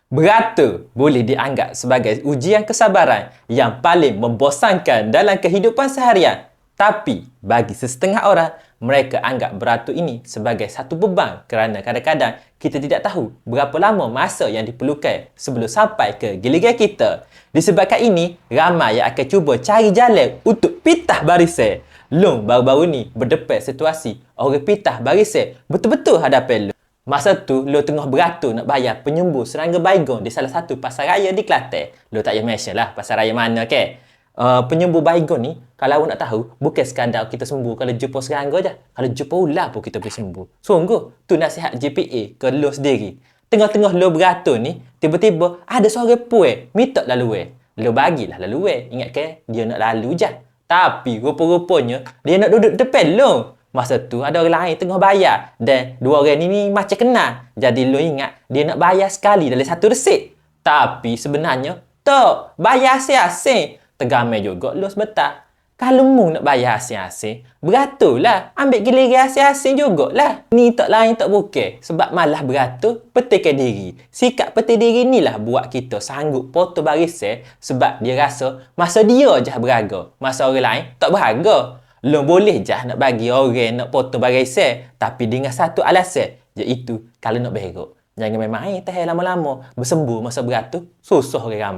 Beratur boleh dianggap sebagai ujian kesabaran yang paling membosankan dalam kehidupan seharian. Tapi, bagi sesetengah orang, mereka anggap beratur ini sebagai satu beban kerana kadang-kadang kita tidak tahu berapa lama masa yang diperlukan sebelum sampai ke giliran kita. Disebabkan ini, ramai yang akan cuba cari jalan untuk pitah barisan. Long baru-baru ni berdepan situasi orang pitah barisan betul-betul hadapan Long. Masa tu, Lo tengah beratur nak bayar penyembuh serangga baygon di salah satu pasar raya di Kelantan. Lo tak payah mention lah pasar raya mana ke. Penyembuh baygon ni, kalau awak nak tahu, bukan sekadar kita sembuh kalau jumpa serangga je. Kalau jumpa ular pun kita boleh sembuh. Sungguh, tu nasihat JPA ke Lo sendiri. Tengah-tengah Lo beratur ni, tiba-tiba ada seorang puan minta laluan. Lo bagilah laluan. Ingat ke, dia nak lalu je. Tapi rupa-rupanya, dia nak duduk depan Lo. Masa tu ada orang lain tengah bayar dan dua orang ni macam kenal. Jadi Lo ingat dia nak bayar sekali dalam satu resit. Tapi sebenarnya tak, bayar asing-asing. Tergamai juga Lo sebentar. Kalau mu nak bayar asing-asing, beraturlah. Ambil giliran asing-asing jugalah. Ni tak lain tak bukan. Sebab malah beratur, petikan diri. Sikap peti diri ni lah buat kita sanggup potong barisan sebab dia rasa masa dia je berharga. Masa orang lain tak berharga. Lo boleh je nak bagi orang nak potong barisan, tapi dengan satu alasan, iaitu kalau nak berok. Jangan main-main tahan lama-lama. Bersembuh masa beratur, susah orang ramai.